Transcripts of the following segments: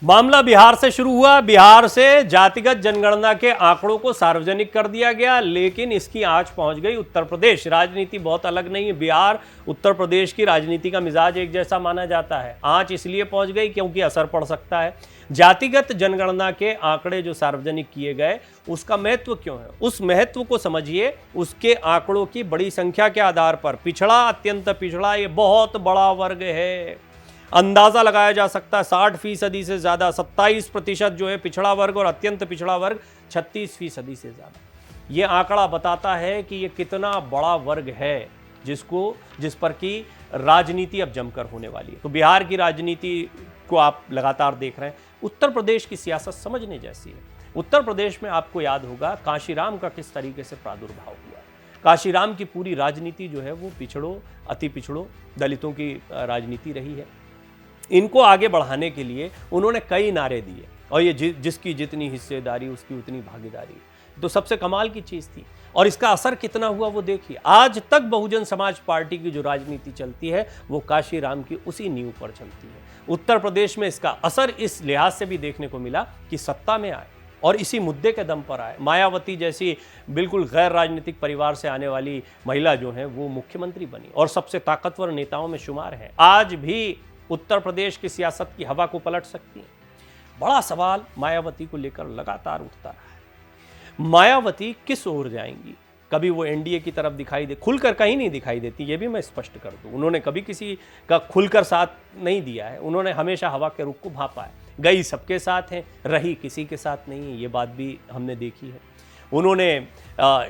मामला बिहार से शुरू हुआ। बिहार से जातिगत जनगणना के आंकड़ों को सार्वजनिक कर दिया गया, लेकिन इसकी आंच पहुंच गई उत्तर प्रदेश। राजनीति बहुत अलग नहीं है। बिहार उत्तर प्रदेश की राजनीति का मिजाज एक जैसा माना जाता है। आंच इसलिए पहुंच गई क्योंकि असर पड़ सकता है। जातिगत जनगणना के आंकड़े जो सार्वजनिक किए गए, उसका महत्व क्यों है, उस महत्व को समझिए। उसके आंकड़ों की बड़ी संख्या के आधार पर पिछड़ा, अत्यंत पिछड़ा, ये बहुत बड़ा वर्ग है। अंदाजा लगाया जा सकता है 60% से ज्यादा, 27% जो है पिछड़ा वर्ग और अत्यंत पिछड़ा वर्ग 36% से ज्यादा। यह आंकड़ा बताता है कि यह कितना बड़ा वर्ग है जिस पर की राजनीति अब जमकर होने वाली है। तो बिहार की राजनीति को आप लगातार देख रहे हैं। उत्तर प्रदेश की सियासत समझने जैसी है। उत्तर प्रदेश में आपको याद होगा काशीराम का किस तरीके से प्रादुर्भाव हुआ। काशीराम की पूरी राजनीति जो है वो पिछड़ों, अति पिछड़ों, दलितों की राजनीति रही है। इनको आगे बढ़ाने के लिए उन्होंने कई नारे दिए और ये जिसकी जितनी हिस्सेदारी उसकी उतनी भागीदारी, तो सबसे कमाल की चीज थी। और इसका असर कितना हुआ वो देखिए। आज तक बहुजन समाज पार्टी की जो राजनीति चलती है वो काशीराम की उसी नींव पर चलती है। उत्तर प्रदेश में इसका असर इस लिहाज से भी देखने को मिला कि सत्ता में आए और इसी मुद्दे के दम पर आए। मायावती जैसी बिल्कुल गैर राजनीतिक परिवार से आने वाली महिला जो है वो मुख्यमंत्री बनी और सबसे ताकतवर नेताओं में शुमार है। आज भी उत्तर प्रदेश की सियासत की हवा को पलट सकती है। बड़ा सवाल मायावती को लेकर लगातार उठता रहा है। मायावती किस ओर जाएंगी? कभी वो एनडीए की तरफ दिखाई दे, खुलकर कहीं नहीं दिखाई देती, ये भी मैं स्पष्ट कर दूं। उन्होंने कभी किसी का खुलकर साथ नहीं दिया है। उन्होंने हमेशा हवा के रुख को भापा है। गई सबके साथ है, रही किसी के साथ नहीं है, ये बात भी हमने देखी है। उन्होंने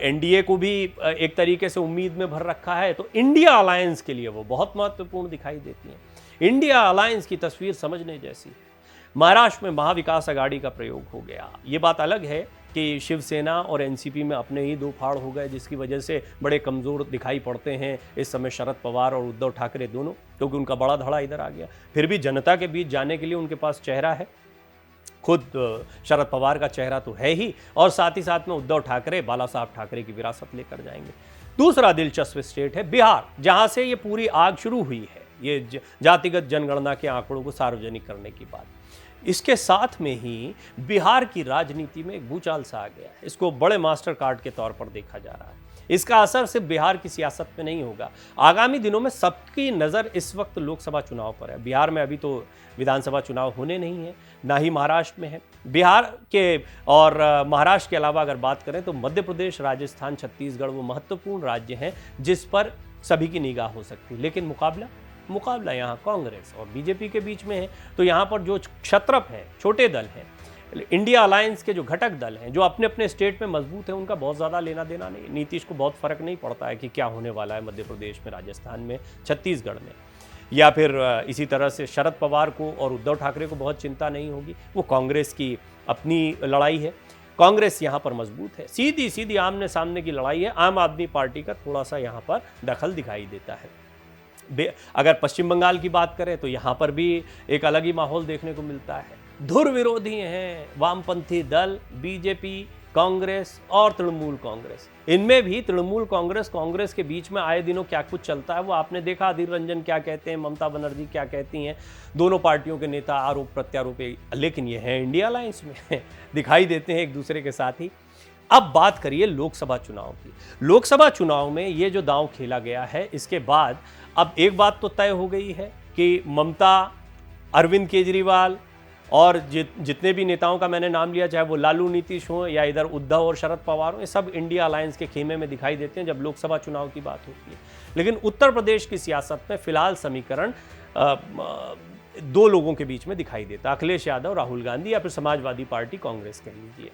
एनडीए को भी एक तरीके से उम्मीद में भर रखा है। तो इंडिया अलायंस के लिए वो बहुत महत्वपूर्ण दिखाई देती हैं। इंडिया अलायंस की तस्वीर समझने जैसी है। महाराष्ट्र में महाविकास अघाड़ी का प्रयोग हो गया। ये बात अलग है कि शिवसेना और एनसीपी में अपने ही दो फाड़ हो गए, जिसकी वजह से बड़े कमज़ोर दिखाई पड़ते हैं इस समय शरद पवार और उद्धव ठाकरे दोनों, क्योंकि उनका बड़ा धड़ा इधर आ गया। फिर भी जनता के बीच जाने के लिए उनके पास चेहरा है। खुद शरद पवार का चेहरा तो है ही, और साथ ही साथ में उद्धव ठाकरे बाला साहब ठाकरे की विरासत लेकर जाएंगे। दूसरा दिलचस्प स्टेट है बिहार, जहां से ये पूरी आग शुरू हुई है, ये जातिगत जनगणना के आंकड़ों को सार्वजनिक करने की बात। इसके साथ में ही बिहार की राजनीति में एक भूचाल सा आ गया है। इसको बड़े मास्टर कार्ड के तौर पर देखा जा रहा है। इसका असर सिर्फ बिहार की सियासत में नहीं होगा। आगामी दिनों में सबकी नज़र इस वक्त लोकसभा चुनाव पर है। बिहार में अभी तो विधानसभा चुनाव होने नहीं है, ना ही महाराष्ट्र में है। बिहार के और महाराष्ट्र के अलावा अगर बात करें तो मध्य प्रदेश, राजस्थान, छत्तीसगढ़ वो महत्वपूर्ण राज्य हैं जिस पर सभी की निगाह हो सकती है। लेकिन मुकाबला यहाँ कांग्रेस और बीजेपी के बीच में है। तो यहाँ पर जो क्षत्रप हैं, छोटे दल हैं, इंडिया अलायंस के जो घटक दल हैं, जो अपने अपने स्टेट में मजबूत हैं, उनका बहुत ज़्यादा लेना देना नहीं। नीतीश को बहुत फर्क नहीं पड़ता है कि क्या होने वाला है मध्य प्रदेश में, राजस्थान में, छत्तीसगढ़ में, या फिर इसी तरह से शरद पवार को और उद्धव ठाकरे को बहुत चिंता नहीं होगी। वो कांग्रेस की अपनी लड़ाई है। कांग्रेस यहाँ पर मजबूत है। सीधी सीधी आमने सामने की लड़ाई है। आम आदमी पार्टी का थोड़ा सा यहाँ पर दखल दिखाई देता है। अगर पश्चिम बंगाल की बात करें तो यहाँ पर भी एक अलग ही माहौल देखने को मिलता है। धुर विरोधी हैं वामपंथी दल, बीजेपी, कांग्रेस और तृणमूल कांग्रेस। इनमें भी तृणमूल कांग्रेस के बीच में आए दिनों क्या कुछ चलता है वो आपने देखा। अधीर रंजन क्या कहते हैं, ममता बनर्जी क्या कहती हैं, दोनों पार्टियों के नेता आरोप प्रत्यारोप, लेकिन ये है इंडिया अलायंस में दिखाई देते हैं एक दूसरे के साथ ही। अब बात करिए लोकसभा चुनाव की। लोकसभा चुनाव में ये जो दांव खेला गया है, इसके बाद अब एक बात तो तय हो गई है कि ममता, अरविंद केजरीवाल और जितने भी नेताओं का मैंने नाम लिया, चाहे वो लालू नीतीश हो या इधर उद्धव और शरद पवार हो, ये सब इंडिया अलायंस के खेमे में दिखाई देते हैं जब लोकसभा चुनाव की बात होती है। लेकिन उत्तर प्रदेश की सियासत में फिलहाल समीकरण दो लोगों के बीच में दिखाई देता है, अखिलेश यादव, राहुल गांधी, या फिर समाजवादी पार्टी, कांग्रेस कह लीजिए।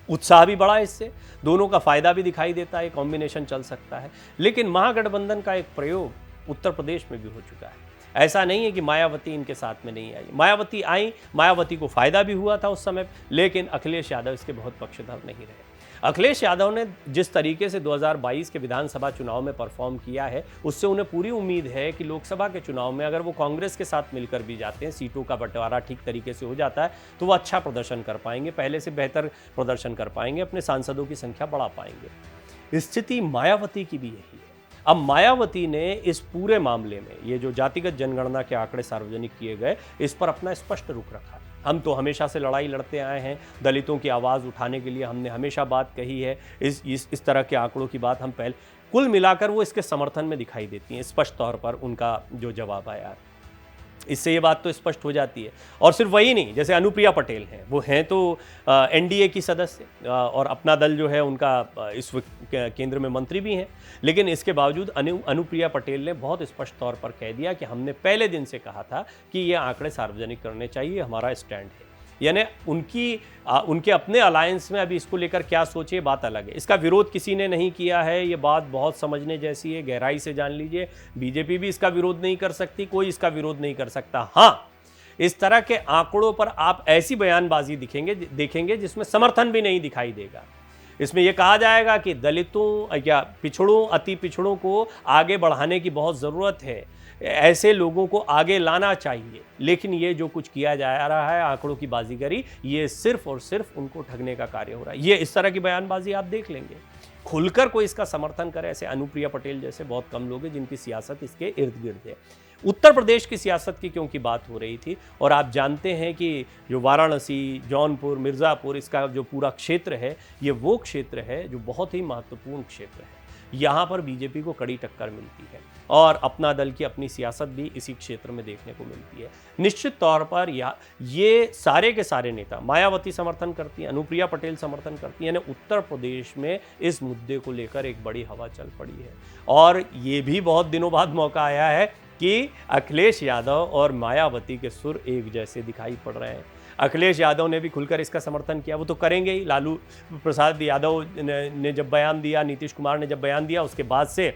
उत्साह भी बड़ा है इससे, दोनों का फायदा भी दिखाई देता है, कॉम्बिनेशन चल सकता है। लेकिन महागठबंधन का एक प्रयोग उत्तर प्रदेश में भी हो चुका है। ऐसा नहीं है कि मायावती इनके साथ में नहीं आई। मायावती आई, मायावती को फायदा भी हुआ था उस समय, लेकिन अखिलेश यादव इसके बहुत पक्षधर नहीं रहे। अखिलेश यादव ने जिस तरीके से 2022 के विधानसभा चुनाव में परफॉर्म किया है, उससे उन्हें पूरी उम्मीद है कि लोकसभा के चुनाव में अगर वो कांग्रेस के साथ मिलकर भी जाते हैं, सीटों का बंटवारा ठीक तरीके से हो जाता है, तो वो अच्छा प्रदर्शन कर पाएंगे, पहले से बेहतर प्रदर्शन कर पाएंगे, अपने सांसदों की संख्या बढ़ा पाएंगे। स्थिति मायावती की भी यही है। अब मायावती ने इस पूरे मामले में, ये जो जातिगत जनगणना के आंकड़े सार्वजनिक किए गए, इस पर अपना स्पष्ट रुख रखा है। हम तो हमेशा से लड़ाई लड़ते आए हैं, दलितों की आवाज़ उठाने के लिए हमने हमेशा बात कही है। इस तरह के आंकड़ों की बात हम पहले, कुल मिलाकर वो इसके समर्थन में दिखाई देती हैं, स्पष्ट तौर पर उनका जो जवाब आया, इससे ये बात तो स्पष्ट हो जाती है। और सिर्फ वही नहीं, जैसे अनुप्रिया पटेल हैं, वो हैं तो एनडीए की सदस्य और अपना दल जो है उनका इस वक्त केंद्र में मंत्री भी हैं, लेकिन इसके बावजूद अनुप्रिया पटेल ने बहुत स्पष्ट तौर पर कह दिया कि हमने पहले दिन से कहा था कि ये आंकड़े सार्वजनिक करने चाहिए, हमारा स्टैंड है। यानी उनके अपने अलायंस में अभी इसको लेकर क्या सोचे, बात अलग है। इसका विरोध किसी ने नहीं किया है, ये बात बहुत समझने जैसी है, गहराई से जान लीजिए। बीजेपी भी इसका विरोध नहीं कर सकती, कोई इसका विरोध नहीं कर सकता। हाँ, इस तरह के आंकड़ों पर आप ऐसी बयानबाजी देखेंगे जिसमें समर्थन भी नहीं दिखाई देगा। इसमें यह कहा जाएगा कि दलितों या पिछड़ों, अति पिछड़ों को आगे बढ़ाने की बहुत ज़रूरत है, ऐसे लोगों को आगे लाना चाहिए, लेकिन ये जो कुछ किया जा रहा है, आंकड़ों की बाजीगरी, ये सिर्फ और सिर्फ उनको ठगने का कार्य हो रहा है। ये इस तरह की बयानबाजी आप देख लेंगे, खुलकर कोई इसका समर्थन करे ऐसे अनुप्रिया पटेल जैसे बहुत कम लोग हैं जिनकी सियासत इसके इर्द गिर्द है। उत्तर प्रदेश की सियासत की क्योंकि बात हो रही थी, और आप जानते हैं कि जो वाराणसी, जौनपुर, मिर्ज़ापुर, इसका जो पूरा क्षेत्र है, ये वो क्षेत्र है जो बहुत ही महत्वपूर्ण क्षेत्र है। यहाँ पर बीजेपी को कड़ी टक्कर मिलती है और अपना दल की अपनी सियासत भी इसी क्षेत्र में देखने को मिलती है। निश्चित तौर पर ये सारे के सारे नेता, मायावती समर्थन करती हैं, अनुप्रिया पटेल समर्थन करती हैं, यानी उत्तर प्रदेश में इस मुद्दे को लेकर एक बड़ी हवा चल पड़ी है। और ये भी बहुत दिनों बाद मौका आया है कि अखिलेश यादव और मायावती के सुर एक जैसे दिखाई पड़ रहे हैं। अखिलेश यादव ने भी खुलकर इसका समर्थन किया, वो तो करेंगे ही। लालू प्रसाद यादव ने जब बयान दिया, नीतीश कुमार ने जब बयान दिया, उसके बाद से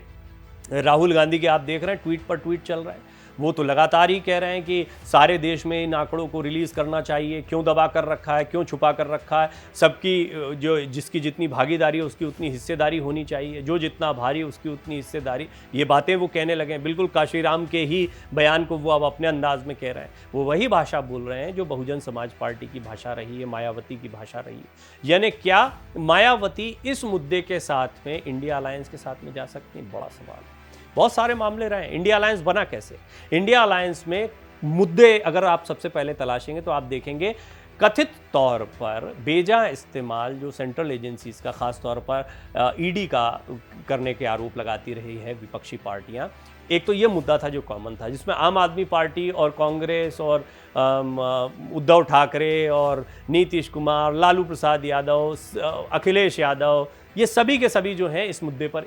राहुल गांधी के आप देख रहे हैं ट्वीट पर ट्वीट चल रहा है, वो तो लगातार ही कह रहे हैं कि सारे देश में इन आंकड़ों को रिलीज़ करना चाहिए, क्यों दबा कर रखा है, क्यों छुपा कर रखा है, सबकी जिसकी जितनी भागीदारी है उसकी उतनी हिस्सेदारी होनी चाहिए, जो जितना भारी उसकी उतनी हिस्सेदारी। ये बातें वो कहने लगे हैं, बिल्कुल काशीराम के ही बयान को वो अब अपने अंदाज में कह रहे हैं। वो वही भाषा बोल रहे हैं जो बहुजन समाज पार्टी की भाषा रही है, मायावती की भाषा रही है। यानी क्या मायावती इस मुद्दे के साथ में इंडिया अलायंस के साथ में जा सकती है? बड़ा सवाल है। बहुत सारे मामले रहे। इंडिया अलायंस बना कैसे? इंडिया अलायंस में मुद्दे अगर आप सबसे पहले तलाशेंगे तो आप देखेंगे कथित तौर पर बेजा इस्तेमाल जो सेंट्रल एजेंसीज का, खास तौर पर ईडी का करने के आरोप लगाती रही है विपक्षी पार्टियां। एक तो ये मुद्दा था जो कॉमन था, जिसमें आम आदमी पार्टी और कांग्रेस और उद्धव ठाकरे और नीतीश कुमार, लालू प्रसाद यादव, अखिलेश यादव, ये सभी के सभी जो हैं इस मुद्दे पर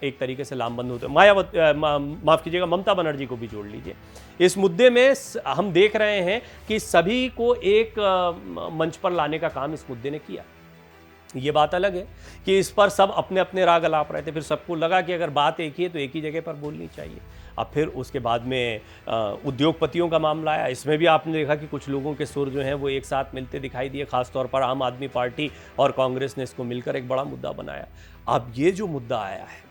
एक तरीके से लामबंद होते हैं। माफ़ कीजिएगा, ममता बनर्जी को भी जोड़ लीजिए। इस मुद्दे में हम देख रहे हैं कि सभी को एक मंच पर लाने का काम इस मुद्दे ने किया। ये बात अलग है कि इस पर सब अपने अपने राग अलाप रहे थे, फिर सबको लगा कि अगर बात एक ही है तो एक ही जगह पर बोलनी चाहिए। अब फिर उसके बाद में उद्योगपतियों का मामला आया, इसमें भी आपने देखा कि कुछ लोगों के सुर जो हैं वो एक साथ मिलते दिखाई दिए, खासतौर पर आम आदमी पार्टी और कांग्रेस ने इसको मिलकर एक बड़ा मुद्दा बनाया। अब ये जो मुद्दा आया है,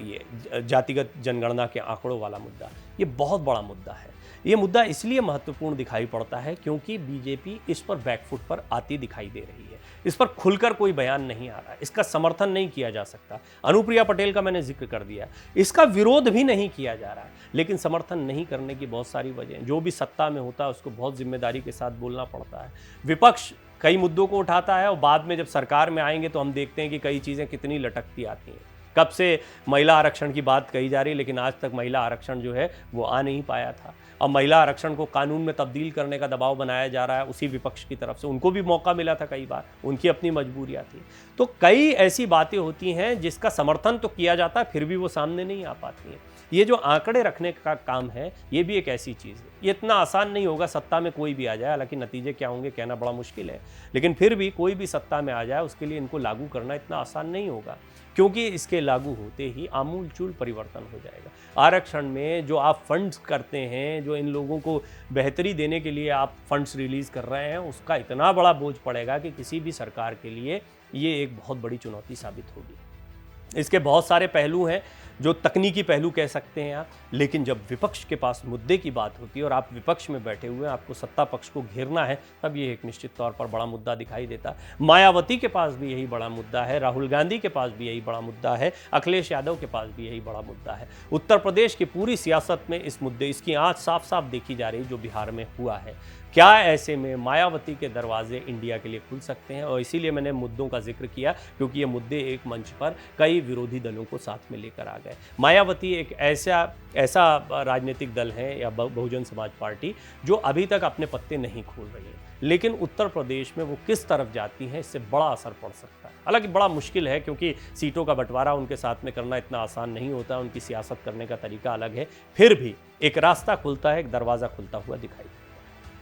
ये जातिगत जनगणना के आंकड़ों वाला मुद्दा, ये बहुत बड़ा मुद्दा है। ये मुद्दा इसलिए महत्वपूर्ण दिखाई पड़ता है क्योंकि बीजेपी इस पर बैकफुट पर आती दिखाई दे रही है। इस पर खुलकर कोई बयान नहीं आ रहा है, इसका समर्थन नहीं किया जा सकता। अनुप्रिया पटेल का मैंने जिक्र कर दिया, इसका विरोध भी नहीं किया जा रहा है, लेकिन समर्थन नहीं करने की बहुत सारी वजह। जो भी सत्ता में होता है उसको बहुत जिम्मेदारी के साथ बोलना पड़ता है। विपक्ष कई मुद्दों को उठाता है और बाद में जब सरकार में आएंगे तो हम देखते हैं कि कई चीज़ें कितनी लटकती आती हैं। कब से महिला आरक्षण की बात कही जा रही है, लेकिन आज तक महिला आरक्षण जो है वो आ नहीं पाया था। अब महिला आरक्षण को कानून में तब्दील करने का दबाव बनाया जा रहा है उसी विपक्ष की तरफ से। उनको भी मौका मिला था कई बार, उनकी अपनी मजबूरियां थी। तो कई ऐसी बातें होती हैं जिसका समर्थन तो किया जाता है, फिर भी वो सामने नहीं आ पाती हैं। ये जो आंकड़े रखने का काम है, ये भी एक ऐसी चीज़ है। ये इतना आसान नहीं होगा, सत्ता में कोई भी आ जाए, हालांकि नतीजे क्या होंगे कहना बड़ा मुश्किल है, लेकिन फिर भी कोई भी सत्ता में आ जाए उसके लिए इनको लागू करना इतना आसान नहीं होगा, क्योंकि इसके लागू होते ही आमूलचूल परिवर्तन हो जाएगा। आरक्षण में जो आप फंड्स करते हैं, जो इन लोगों को बेहतरी देने के लिए आप फंड्स रिलीज़ कर रहे हैं, उसका इतना बड़ा बोझ पड़ेगा कि किसी भी सरकार के लिए ये एक बहुत बड़ी चुनौती साबित होगी। इसके बहुत सारे पहलू हैं, जो तकनीकी पहलू कह सकते हैं आप, लेकिन जब विपक्ष के पास मुद्दे की बात होती है और आप विपक्ष में बैठे हुए हैं, आपको सत्ता पक्ष को घेरना है, तब ये एक निश्चित तौर पर बड़ा मुद्दा दिखाई देता है। मायावती के पास भी यही बड़ा मुद्दा है, राहुल गांधी के पास भी यही बड़ा मुद्दा है, अखिलेश यादव के पास भी यही बड़ा मुद्दा है। उत्तर प्रदेश की पूरी सियासत में इसकी आँच साफ साफ देखी जा रही जो बिहार में हुआ है। क्या ऐसे में मायावती के दरवाजे इंडिया के लिए खुल सकते हैं? और इसीलिए मैंने मुद्दों का जिक्र किया, क्योंकि ये मुद्दे एक मंच पर कई विरोधी दलों को साथ में लेकर आ गए। मायावती एक ऐसा राजनीतिक दल है, या बहुजन समाज पार्टी, जो अभी तक अपने पत्ते नहीं खोल रही है, लेकिन उत्तर प्रदेश में वो किस तरफ जाती हैं, इससे बड़ा असर पड़ सकता है। हालांकि बड़ा मुश्किल है, क्योंकि सीटों का बंटवारा उनके साथ में करना इतना आसान नहीं होता, उनकी सियासत करने का तरीका अलग है। फिर भी एक रास्ता खुलता है, एक दरवाज़ा खुलता हुआ दिखाई